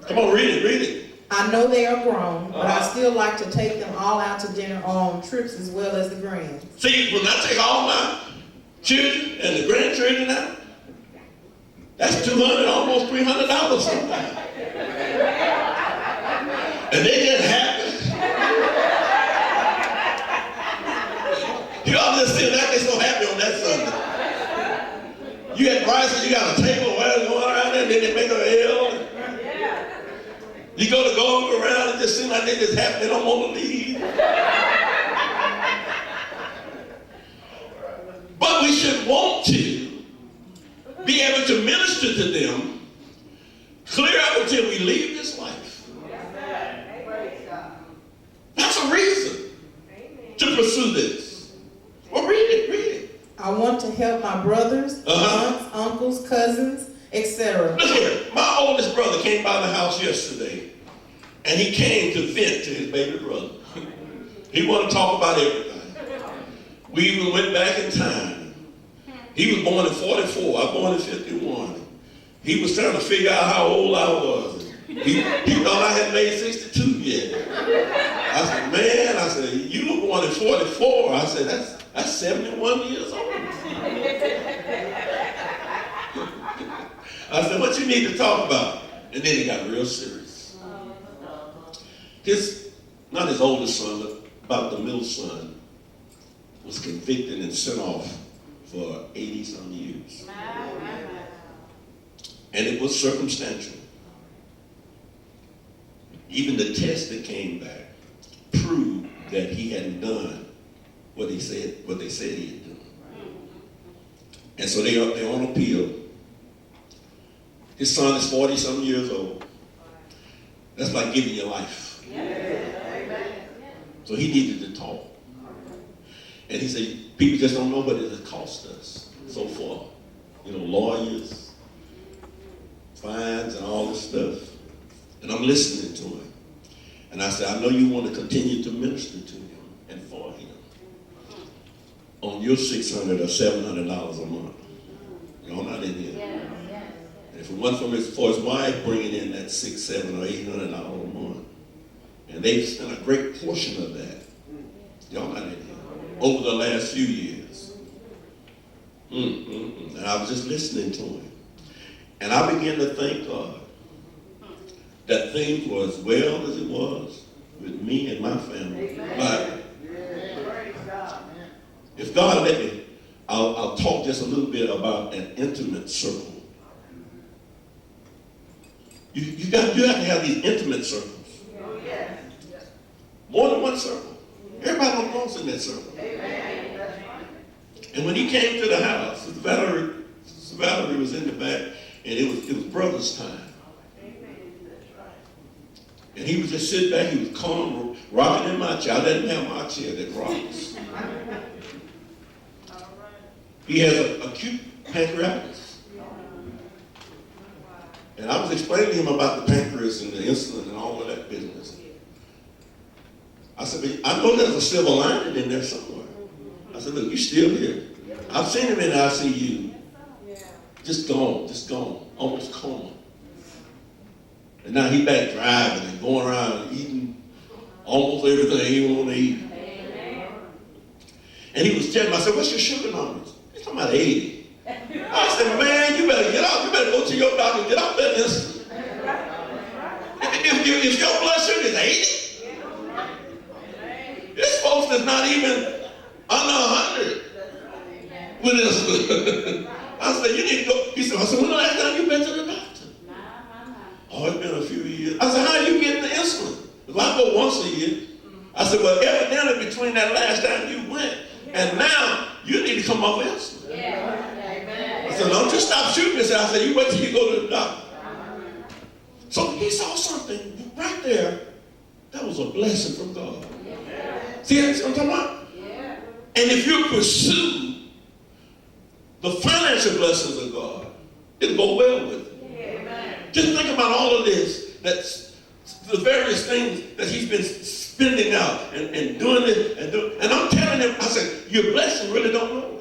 Come on, read it, read it. I know they are grown, but I still like to take them all out to dinner or on trips as well as the grands. See, when I take all my children and the grandchildren out, that's $200, almost $300 sometimes. And they just happy. You all just see that they're so happy on that Sunday. You at Bryson, you got a table going around there, and then they make a L. You go around, and just seem like they just happy, they don't want to leave. But we should want to be able to minister to them clear up until we leave this life. That's a reason to pursue this. Well, read it, read it. I want to help my brothers, aunts, uncles, cousins, etc. Look here, my oldest brother came by the house yesterday, and he came to vent to his baby brother. He wanted to talk about everything. We even went back in time. He was born in 44, I was born in 51. He was trying to figure out how old I was. He thought I had made 62 yet. I said, man, you were born in 44. I said, that's 71 years old. I said, what you need to talk about? And then he got real serious. Not his oldest son, but about the middle son, was convicted and sent off for 80-some years. And it was circumstantial. Even the test that came back proved that he hadn't done what they said he had done. And so they're on appeal. His son is 40-some years old. That's like giving your life. So he needed to talk. And he said, people just don't know what it has cost us so far. Lawyers, fines, and all this stuff. And I'm listening to him. And I said, I know you want to continue to minister to him and for him on your $600 or $700 a month. Y'all not in here. And if it wasn't for his wife bringing in that $600, $700, or $800 a month, and they've spent a great portion of that, y'all not in here, over the last few years. And I was just listening to him. And I began to thank God that things were as well as it was with me and my family. But if God let me, I'll talk just a little bit about an intimate circle. You have to have these intimate circles. More than one circle. Everybody belongs in that circle. And when he came to the house, Valerie was in the back, and it was brother's time. And he was just sitting back, he was calm, rocking in my chair. I didn't have my chair that rocks. He has acute pancreatitis. And I was explaining to him about the pancreas and the insulin and all of that business. I said, but I know there's a silver lining in there somewhere. I said, look, you're still here. I've seen him in ICU. Just gone, almost coma. And now he's back driving and going around eating almost everything he want to eat. And he was telling me, I said, what's your sugar numbers? He's talking about 80. I said, man, you better get out. You better go to your doctor and get off that insulin. If your blood sugar is 80, this folks is not even under 100 with insulin. I said, you need to go. He said, when the last time you been to the doctor? Oh, it's been a few years. I said, how are you getting the insulin? If I go once a year. I said, well, evidently between that last time you went and now, you need to come off insulin. I said, don't just stop shooting yourself. I said, you wait till you go to the doctor. So he saw something right there that was a blessing from God. See what I'm talking about? And if you pursue the financial blessings of God, it'll go well with it. Just think about all of this, that's the various things that he's been spending out and doing it and I'm telling him, I said, you're blessed and really don't know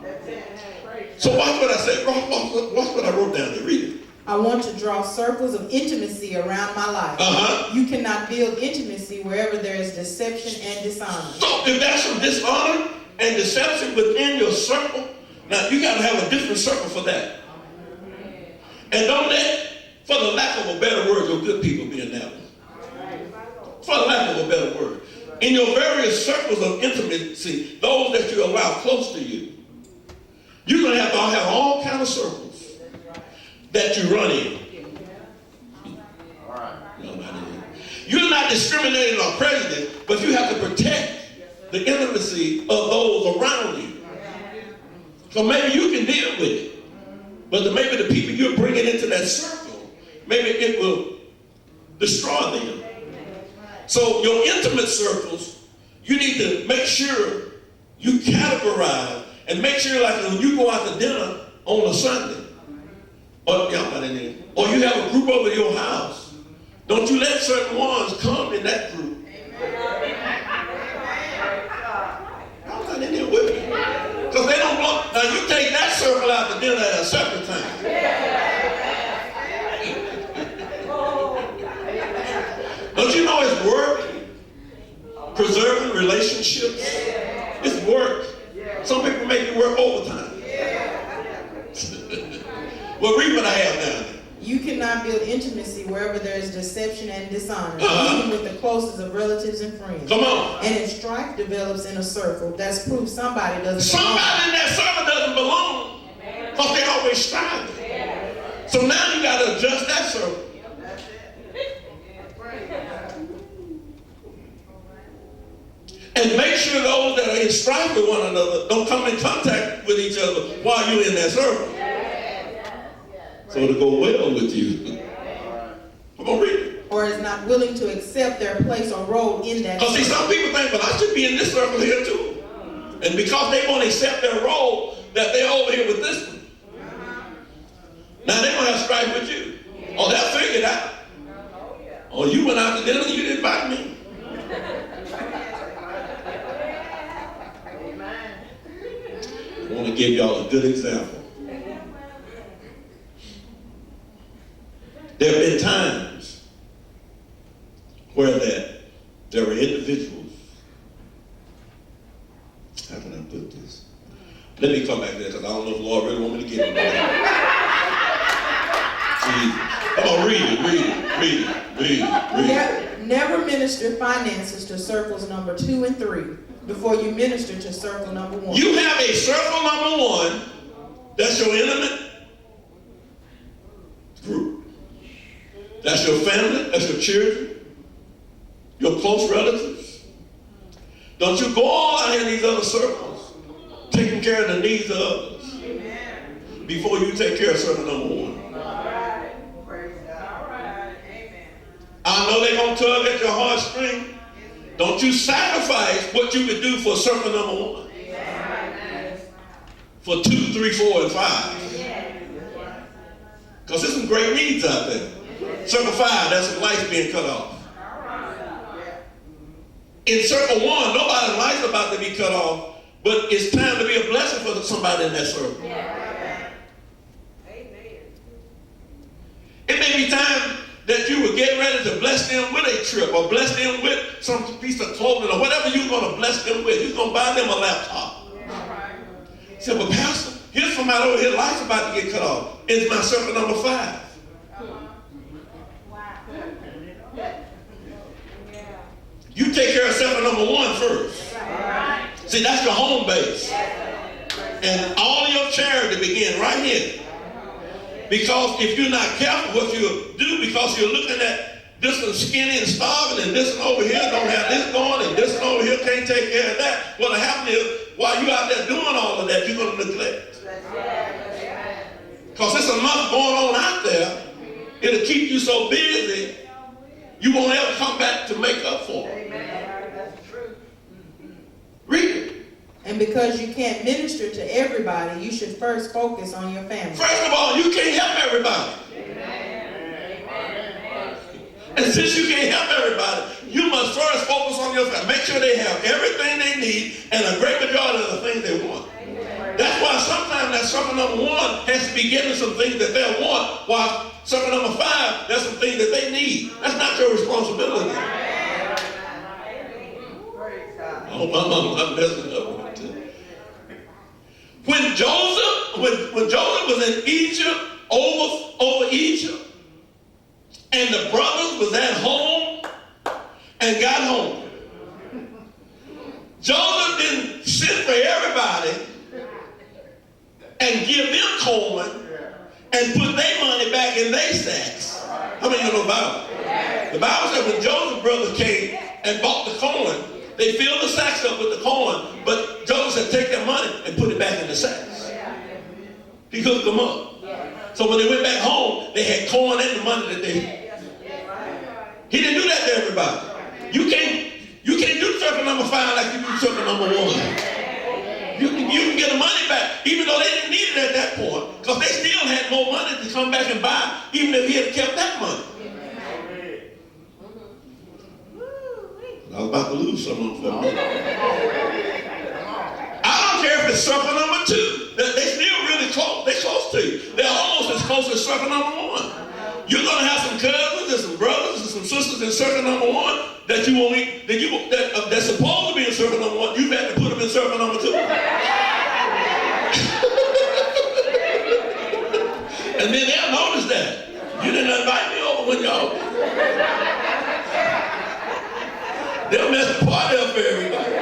it. So watch what I said. Watch what I wrote down there. Read it. I want to draw circles of intimacy around my life. Uh-huh. You cannot build intimacy wherever there is deception and dishonor. So if there's some dishonor and deception within your circle, now you got to have a different circle for that. And don't let, for the lack of a better word, your good people be in that one. For the lack of a better word. In your various circles of intimacy, those that you allow close to you, you're going to have all kind of circles that you run in. You're not discriminating or prejudiced, but you have to protect the intimacy of those around you. So maybe you can deal with it, but maybe the people you're bringing into that circle, maybe it will destroy them. So your intimate circles, you need to make sure you categorize and make sure, like when you go out to dinner on a Sunday, or you have a group over your house, don't you let certain ones come in that group. Y'all not in there with me. Because they don't belong. Now you take that circle out to dinner at a separate time. Don't you know it's work? Preserving relationships. It's work. Some people make it work overtime. Well, read what I have down there. You cannot build intimacy wherever there is deception and dishonor, even with the closest of relatives and friends. Come on. And if strife develops in a circle, that's proof somebody doesn't belong. Somebody in that circle doesn't belong because they always striving. So now you got to adjust that circle. And make sure those that are in strife with one another don't come in contact with each other while you're in that circle. So it'll go well with you. Come on, read it. Or is not willing to accept their place or role in that Because see, circle. some people think, well, I should be in this circle here too. And because they won't accept their role, that they're over here with this one. Now they're going to have strife with you. Oh, they'll figure it out. Oh, you went out to dinner and you didn't invite me. I want to give y'all a good example. There have been times where there were individuals. How can I put this? Let me come back there because I don't know if the Lord really want me to get it. Come on, read it. Never minister finances to circles number 2 and 3 before you minister to circle number 1. You have a circle number 1, that's your intimate group. That's your family, that's your children, your close relatives. Don't you go all out in these other circles, taking care of the needs of others before you take care of circle number 1. I know they're going to tug at your heartstring. Don't you sacrifice what you could do for circle number 1. For 2, 3, 4, and 5. Because there's some great needs out there. Circle 5, that's some lights being cut off. In circle 1, nobody's lights about to be cut off, but it's time to be a blessing for somebody in that circle. It may be time that you were getting ready to bless them with a trip or bless them with some piece of clothing or whatever you're going to bless them with. You're going to buy them a laptop. You say, well, Pastor, here's somebody over here, lights about to get cut off. It's my circle number 5. You take care of circle number 1 first. See, that's your home base. And all of your charity begin right here. Because if you're not careful what you'll do, because you're looking at this one skinny and starving, and this one over here don't have this going, and this one over here can't take care of that. What'll happen is, while you're out there doing all of that, you're going to neglect. Because there's enough going on out there, it'll keep you so busy, you won't ever come back to make up for it. Read it. And because you can't minister to everybody, you should first focus on your family. First of all, you can't help everybody. And since you can't help everybody, you must first focus on your family. Make sure they have everything they need and a great majority of the things they want. That's why sometimes that circle number 1 has to be getting some things that they want, while circle number 5, there's some things that they need. That's not your responsibility. Oh, I'm messing up with it too. When Joseph was in Egypt, over Egypt, and the brothers was at home and got home, Joseph didn't sit for everybody and give them coin and put their money back in their sacks. How many of you know the Bible? The Bible said when Joseph's brothers came and bought the coin, they filled the sacks up with the coin, but Joseph said take their money and put it back in the sacks. He hooked them up. So when they went back home, they had coin and the money that they had. He didn't do that to everybody. You can't do circle number 5 like you do circle number 1. You can get the money back, even though they didn't need it at that point, because they still had more money to come back and buy, even if he had kept that money. I was about to lose some of them for me. I don't care if it's circle number 2. They're still really close. They're close to you. They're almost as close as circle number 1. You're going to have some cousins and some brothers and some sisters in circle number 1 that's supposed to be in circle number 1. You've had to put them in circle number 2. And then they'll notice that. You didn't invite me over when y'all. They'll mess the party up for everybody.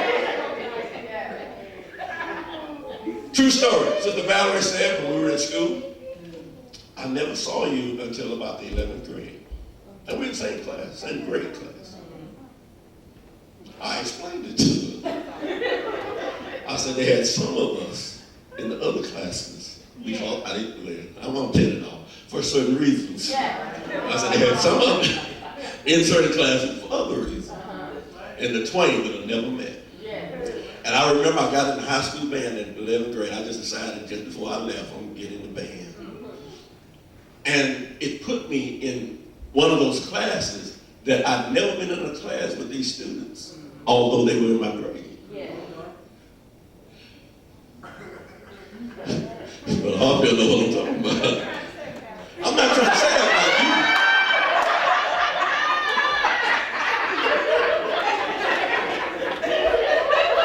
True story. Sister Valerie said when we were in school, I never saw you until about the 11th grade. And we're in the same class, same grade class. I explained it to her. I said they had some of us in the other classes. I won't tell it all, for certain reasons. I said they had some of them in certain classes for other reasons. And the twain would have never met. And I remember I got in the high school band in 11th grade. I just decided just before I left, I'm going to get in the band. And it put me in one of those classes that I'd never been in a class with these students, although they were in my grade. But I hope you know what I'm talking about. I'm not trying to say that about you.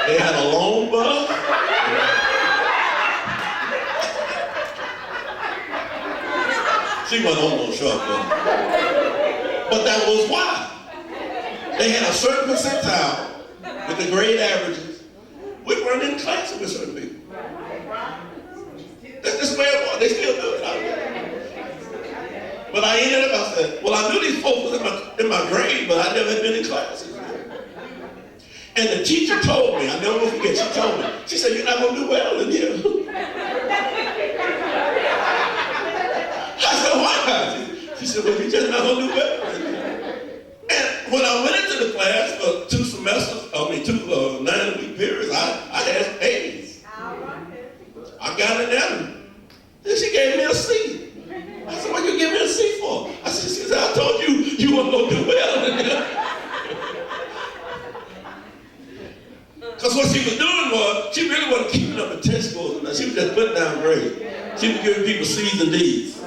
They had a long bus. She wasn't on no short bus. But that was why. They had a certain percentile with the grade averages. We weren't in classes with certain people. That's just the way it was. They still do it out there. But I ended up, I said, well, I knew these folks was in my grade, but I never had been in classes. And the teacher told me, I never will forget, she told me, she said, you're not going to do well in here. I said, why? She said, well, you're just not going to do well in here. And when I went into the class for 2 semesters, 2 9-week periods, I had A's. I got in there, and she gave me a C. I said, what you give me a C for? I said, she said, I told you you weren't going to do well in here. Because what she was doing was, she really wasn't keeping up the test scores. She was just putting down grades. She was giving people C's and D's.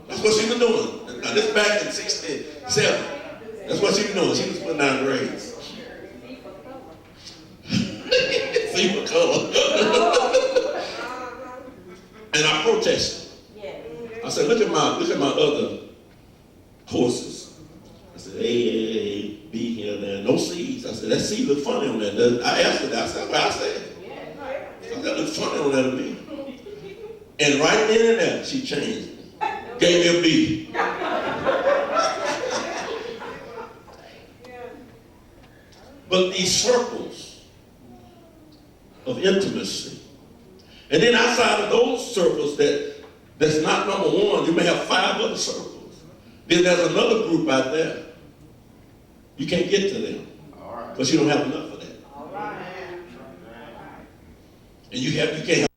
That's what she was doing. Now, this back in 67. That's what she was doing. She was putting down grades. C for color. And I protested. I said, look at my other courses. I said, A, B here, there, no C's. I said, that C look funny on that. I asked her that. I said, well, I said, that looks funny on that to me. And right then and there, she changed me. Gave me a B. But these circles of intimacy, and then outside of those circles that's not number 1, you may have 5 other circles. Then there's another group out there. You can't get to them because you don't have enough of that. And you can't have